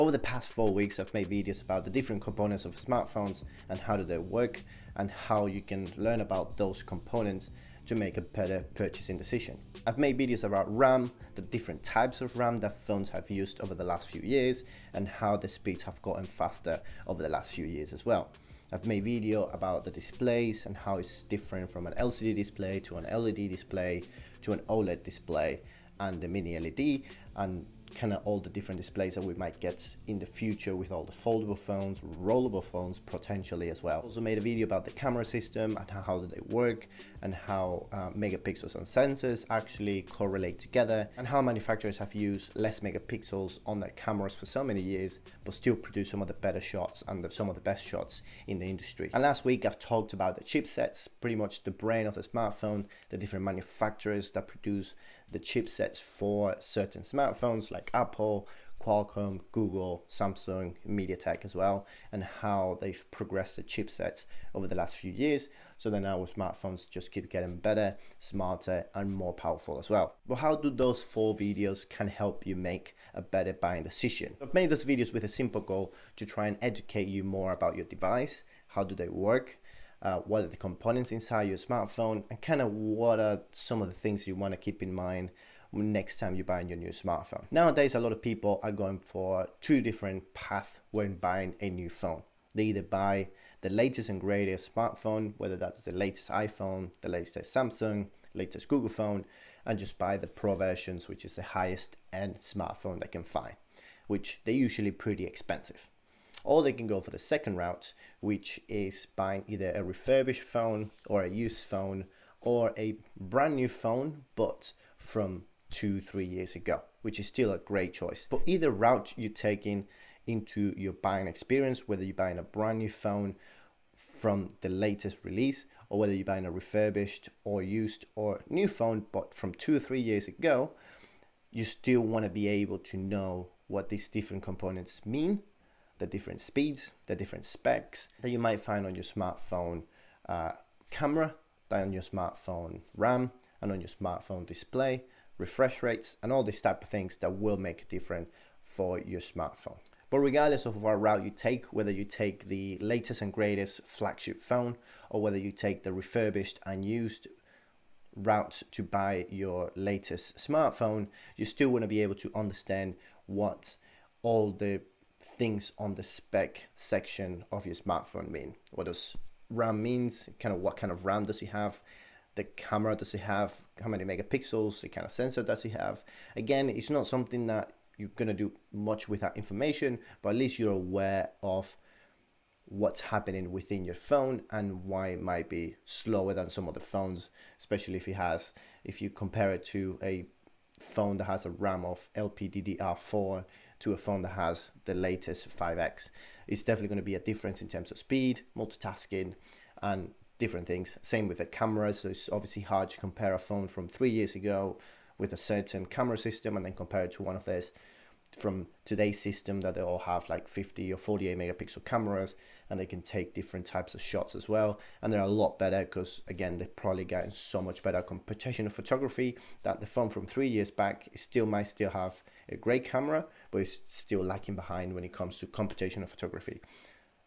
Over the past 4 weeks, I've made videos about the different components of smartphones and how do they work and how you can learn about those components to make a better purchasing decision. I've made videos about RAM, the different types of RAM that phones have used over the last few years and how the speeds have gotten faster over the last few years as well. I've made video about the displays and how it's different from an LCD display to an LED display to an OLED display and the mini LED and kind of all the different displays that we might get in the future with all the foldable phones, rollable phones potentially as well. Also made a video about the camera system and how do they work and how megapixels and sensors actually correlate together and how manufacturers have used less megapixels on their cameras for so many years but still produce some of the better shots and some of the best shots in the industry. And last week I've talked about the chipsets, pretty much the brain of the smartphone, the different manufacturers that produce the chipsets for certain smartphones like Apple, Qualcomm, Google, Samsung, MediaTek as well, and how they've progressed the chipsets over the last few years. So then our smartphones just keep getting better, smarter, and more powerful as well. But how do those 4 videos can help you make a better buying decision? I've made those videos with a simple goal to try and educate you more about your device, how do they work, what are the components inside your smartphone, and kind of what are some of the things you want to keep in mind next time you're buying your new smartphone. Nowadays, a lot of people are going for 2 different paths when buying a new phone. They either buy the latest and greatest smartphone, whether that's the latest iPhone, the latest Samsung, latest Google phone, and just buy the Pro versions, which is the highest end smartphone they can find, which they're usually pretty expensive. Or they can go for the second route, which is buying either a refurbished phone or a used phone or a brand new phone, but from 2-3 years ago, which is still a great choice. But either route you're taking into your buying experience, whether you're buying a brand new phone from the latest release or whether you're buying a refurbished or used or new phone, but from 2 or 3 years ago, you still want to be able to know what these different components mean, the different speeds, the different specs that you might find on your smartphone camera, on your smartphone RAM, and on your smartphone display, refresh rates, and all these type of things that will make a difference for your smartphone. But regardless of what route you take, whether you take the latest and greatest flagship phone or whether you take the refurbished and used route to buy your latest smartphone, you still want to be able to understand what all the things on the spec section of your smartphone mean. What does RAM means, kind of what kind of RAM does it have, the camera does it have, how many megapixels, the kind of sensor does it have. Again, it's not something that you're going to do much with that information, but at least you're aware of what's happening within your phone and why it might be slower than some of the phones, especially if you compare it to a phone that has a RAM of LPDDR4 to a phone that has the latest 5X. It's definitely going to be a difference in terms of speed, multitasking, and different things. Same with the cameras. So it's obviously hard to compare a phone from 3 years ago with a certain camera system and then compare it to one of this from today's system that they all have like 50 or 48 megapixel cameras and they can take different types of shots as well, and they're a lot better because again they're probably getting so much better computational photography that the phone from 3 years back might still have a great camera, but it's still lacking behind when it comes to computational photography.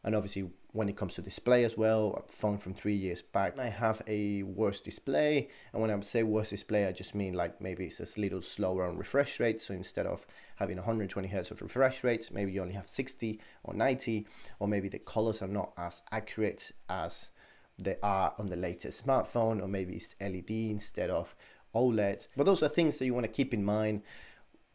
And obviously when it comes to display as well, a phone from 3 years back might have a worse display. And when I say worse display, I just mean like maybe it's just a little slower on refresh rate. So instead of having 120 Hertz of refresh rates, maybe you only have 60 or 90, or maybe the colors are not as accurate as they are on the latest smartphone, or maybe it's LED instead of OLED. But those are things that you want to keep in mind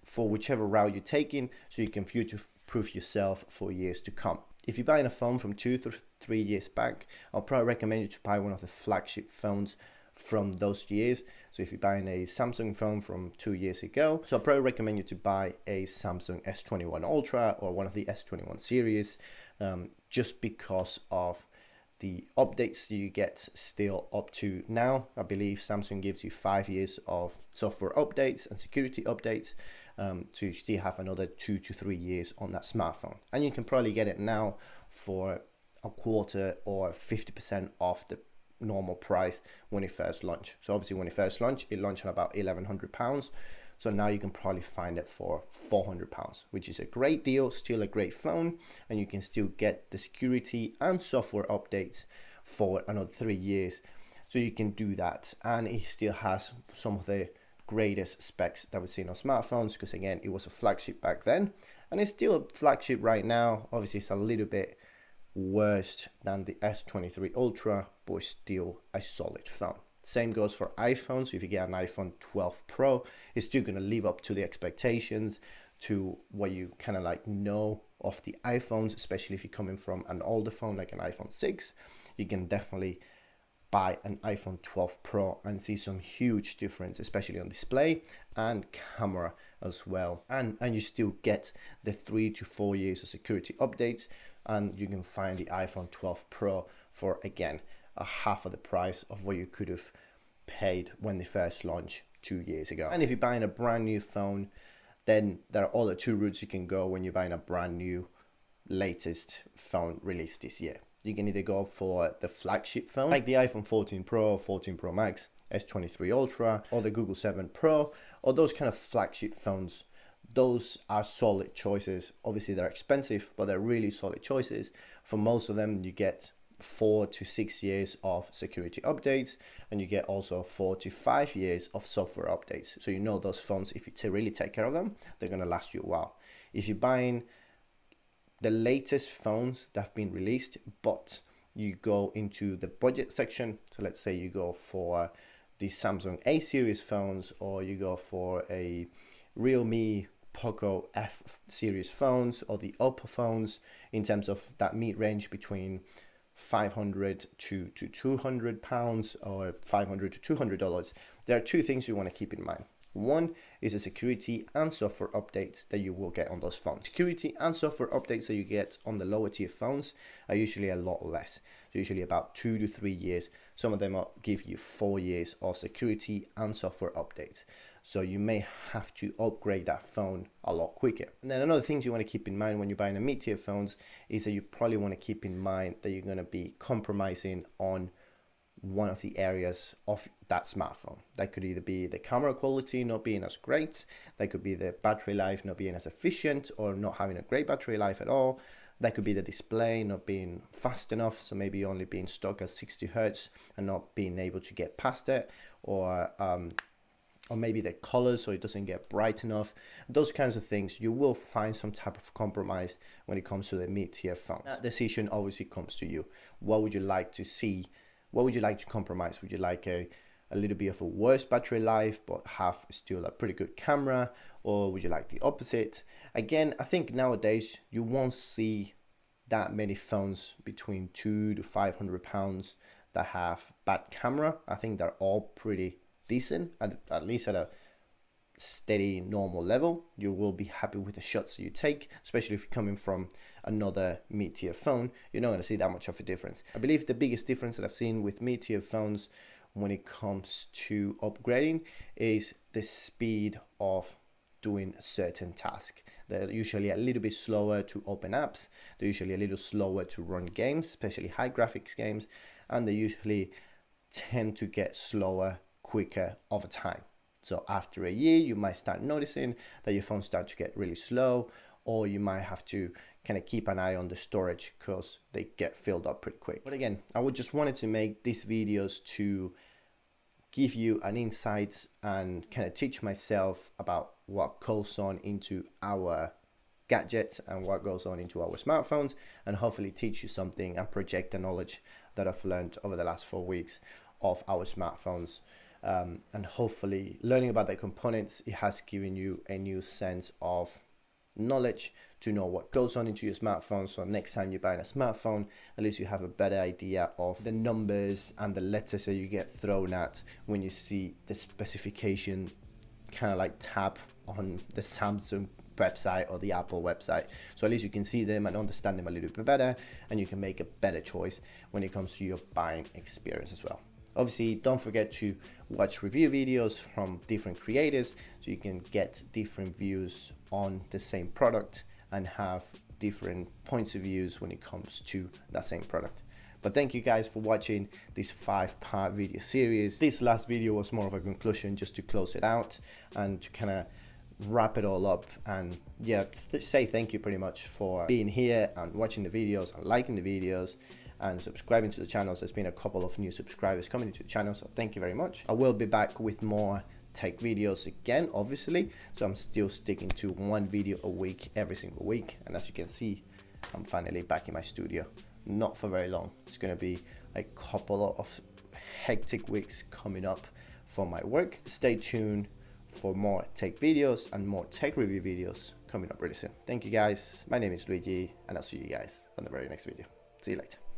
for whichever route you're taking, so you can future-proof yourself for years to come. If you're buying a phone from 2 to 3 years back, I'll probably recommend you to buy one of the flagship phones from those years. So if you're buying a Samsung phone from 2 years ago, so I'll probably recommend you to buy a Samsung S21 Ultra or one of the S21 series, just because of the updates you get still up to now. I believe Samsung gives you 5 years of software updates and security updates, so you still have another 2 to 3 years on that smartphone. And you can probably get it now for a quarter or 50% off the normal price when it first launched. So obviously when it first launched, it launched at about £1,100. So now you can probably find it for £400, which is a great deal, still a great phone, and you can still get the security and software updates for another 3 years. So you can do that, and it still has some of the greatest specs that we've seen on smartphones, because again, it was a flagship back then, and it's still a flagship right now. Obviously, it's a little bit worse than the S23 Ultra, but still a solid phone. Same goes for iPhones. If you get an iPhone 12 Pro, it's still going to live up to the expectations, to what you kind of like know of the iPhones, especially if you're coming from an older phone like an iPhone 6. You can definitely buy an iPhone 12 Pro and see some huge difference, especially on display and camera as well. And you still get the 3 to 4 years of security updates, and you can find the iPhone 12 Pro for, again, a half of the price of what you could have paid when they first launched 2 years ago. And if you're buying a brand new phone, then there are other 2 routes you can go when you're buying a brand new latest phone released this year. You can either go for the flagship phone like the iPhone 14 Pro, 14 Pro Max, S23 Ultra, or the Google 7 Pro, or those kind of flagship phones. Those are solid choices. Obviously they're expensive, but they're really solid choices. For most of them, you get 4 to 6 years of security updates, and you get also 4 to 5 years of software updates. So you know those phones, if you really take care of them, they're going to last you a while. If you're buying the latest phones that have been released, but you go into the budget section, so let's say you go for the Samsung A series phones, or you go for a Realme Poco F series phones, or the Oppo phones, in terms of that mid-range between $500 to £200, or $500 to $200, there are 2 things you want to keep in mind. One is the security and software updates that you will get on those phones. Security and software updates that you get on the lower tier phones are usually a lot less. Usually about 2 to 3 years. Some of them will give you 4 years of security and software updates. So you may have to upgrade that phone a lot quicker. And then another thing you want to keep in mind when you're buying a mid-tier phones is that you probably want to keep in mind that you're going to be compromising on one of the areas of that smartphone. That could either be the camera quality not being as great, that could be the battery life not being as efficient, or not having a great battery life at all. That could be the display not being fast enough, so maybe only being stuck at 60 Hertz and not being able to get past it, or maybe the color, so it doesn't get bright enough. Those kinds of things, you will find some type of compromise when it comes to the mid-tier phones. That decision obviously comes to you. What would you like to see? What would you like to compromise? Would you like a little bit of a worse battery life but have still a pretty good camera, or would you like the opposite? Again, I think nowadays you won't see that many phones between £200 to £500 that have bad camera. I think they're all pretty decent, at least at a steady normal level. You will be happy with the shots that you take, especially if you're coming from another mid-tier phone. You're not going to see that much of a difference. I believe the biggest difference that I've seen with mid-tier phones when it comes to upgrading is the speed of doing a certain task. They're usually a little bit slower to open apps. They're usually a little slower to run games, especially high graphics games, and they usually tend to get slower quicker over time. So after a year, you might start noticing that your phone starts to get really slow, or you might have to kind of keep an eye on the storage because they get filled up pretty quick. But again, I would just wanted to make these videos to give you an insight and kind of teach myself about what goes on into our gadgets and what goes on into our smartphones, and hopefully teach you something and project the knowledge that I've learned over the last 4 weeks of our smartphones. And hopefully learning about the components, it has given you a new sense of knowledge to know what goes on into your smartphone. So next time you're buying a smartphone, at least you have a better idea of the numbers and the letters that you get thrown at when you see the specification kind of like tab on the Samsung website or the Apple website. So at least you can see them and understand them a little bit better, and you can make a better choice when it comes to your buying experience as well. Obviously, don't forget to watch review videos from different creators so you can get different views on the same product and have different points of views when it comes to that same product. But thank you guys for watching this 5-part video series. This last video was more of a conclusion just to close it out and to kind of wrap it all up and yeah, say thank you pretty much for being here and watching the videos and liking the videos and subscribing to the channels. There's been a couple of new subscribers coming into the channel, so thank you very much. I will be back with more tech videos again, obviously, so I'm still sticking to one video a week every single week. And as you can see, I'm finally back in my studio, not for very long. It's gonna be a couple of hectic weeks coming up for my work. Stay tuned for more tech videos and more tech review videos coming up really soon. Thank you guys. My name is Luigi, and I'll see you guys on the very next video. See you later.